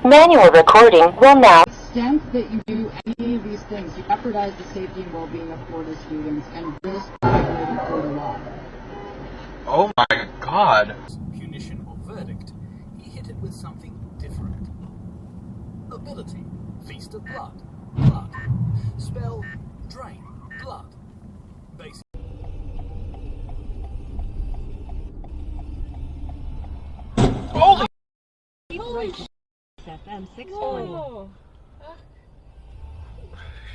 Manual recording will now. To the extent that you do any of these things, you jeopardize the safety and well-being of Florida students and risk violating Florida law. Oh my God. Punition or verdict, he hit it with something different. Ability, feast of blood, blood. Spell, drain, blood. Basic. Holy! Holy sh**. FM 620.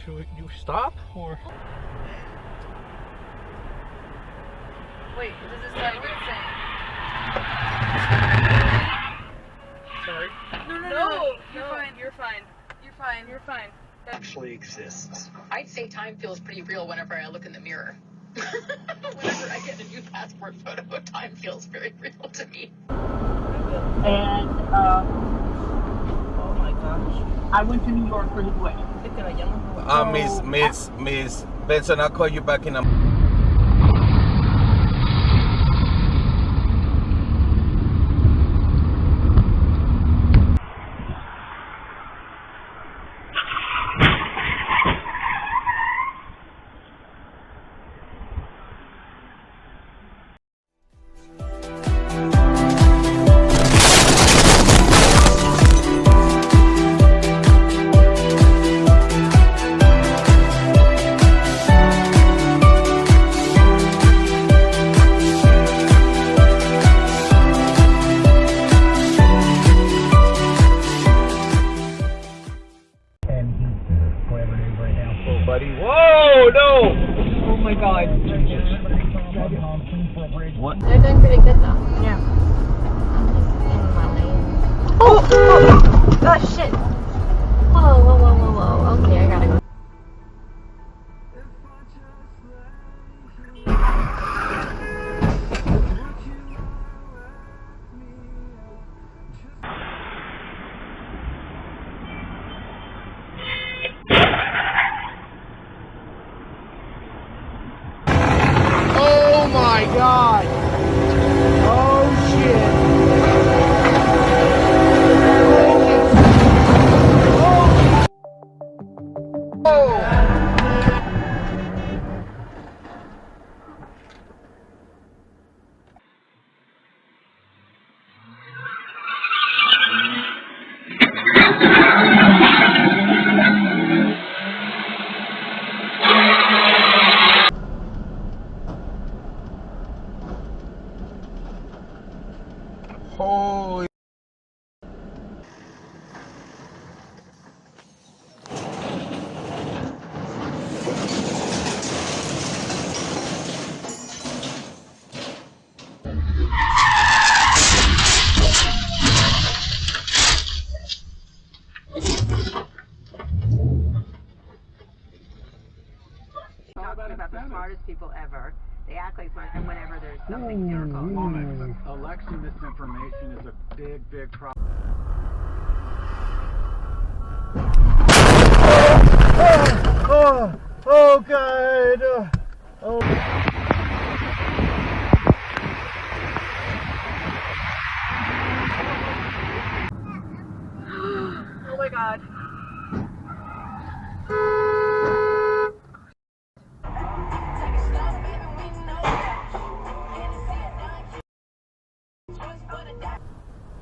Should you stop or? Wait, does this sound what it's saying? Sorry. No, you're fine, you're fine. You're fine, you're fine. That Actually exists. I'd say time feels pretty real whenever I look in the mirror. Whenever I get a new passport photo, time feels very real to me. And, oh my gosh. I went to New York for his wedding. Miss Benson, I'll call you back in a... Buddy. Whoa, no! Oh my god. What? They're doing pretty good though. Yeah. Oh! Oh, shit! Whoa. Okay, I gotta go. Oh my God! Oh shit! Holy. Talking about the smartest people ever. They act like smart, and whenever there's something difficult. Alexa misinformation is a big problem. Oh God! Oh. Oh my god.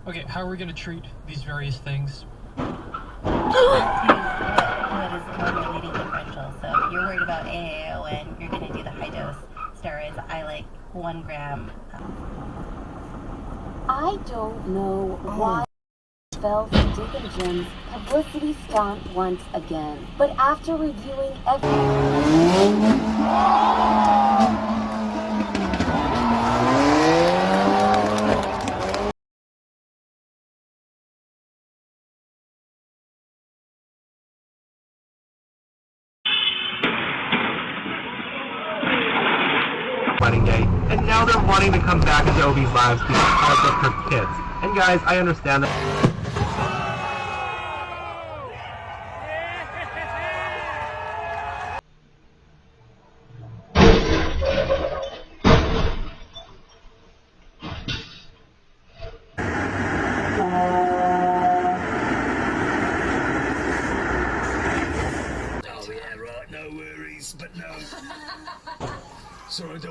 Okay, how are we going to treat these various things? What is formulating differential? So if you're worried about AAON, you're going to do the high dose steroids. I like 1 gram. I don't know why fell for Deacon Jim's publicity stunt once again, but after reviewing wedding day, and now they're wanting to come back into Obi's lives because of her kids. And guys, I understand that.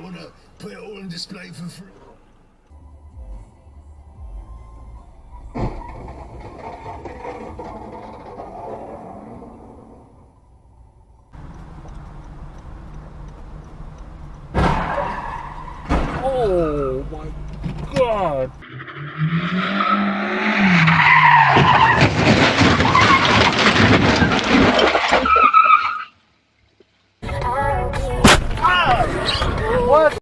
don't want to put it all on display for free. Oh my god! What?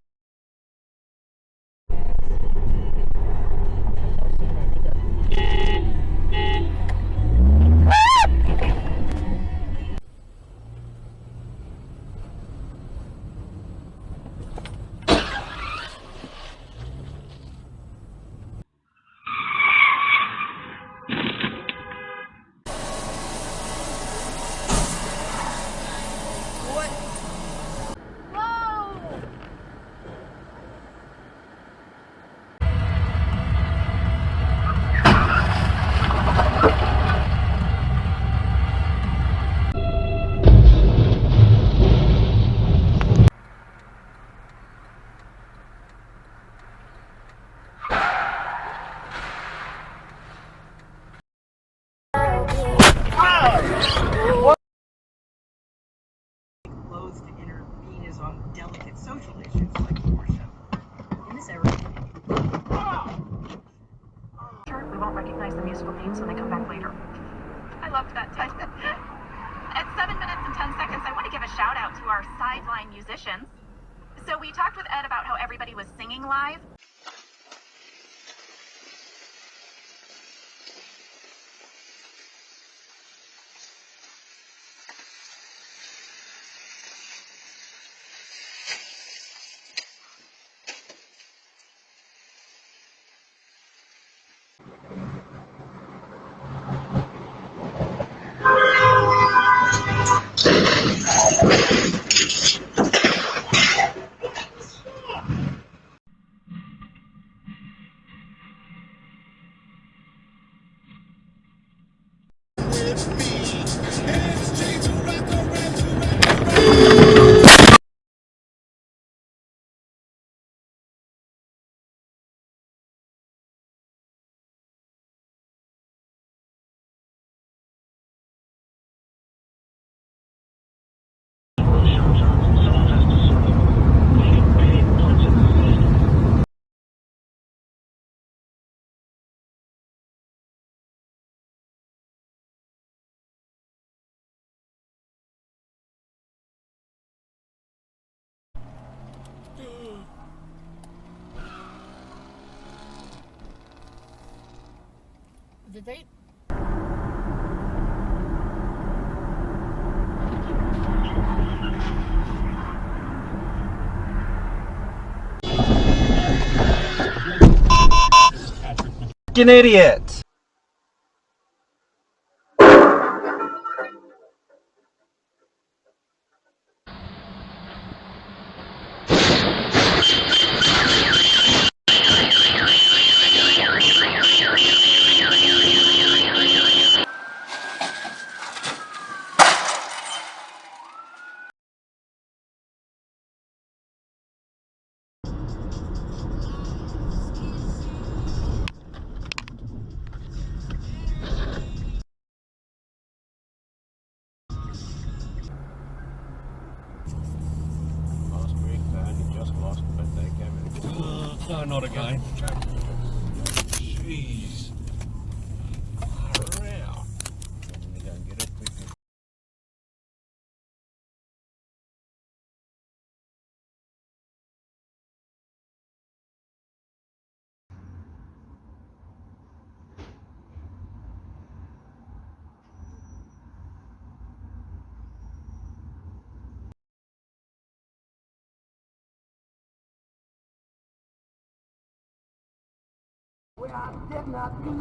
Clothes to intervene is on delicate social issues like abortion. In this area, sure, we won't recognize the musical themes when they come back later. I loved that too. At 7 minutes and 10 seconds, I want to give a shout out to our sideline musicians. So we talked with Ed about how everybody was singing live. Did they? An idiot! No, not again. Jeez. Far out. We don't get it quickly. Well, I did not do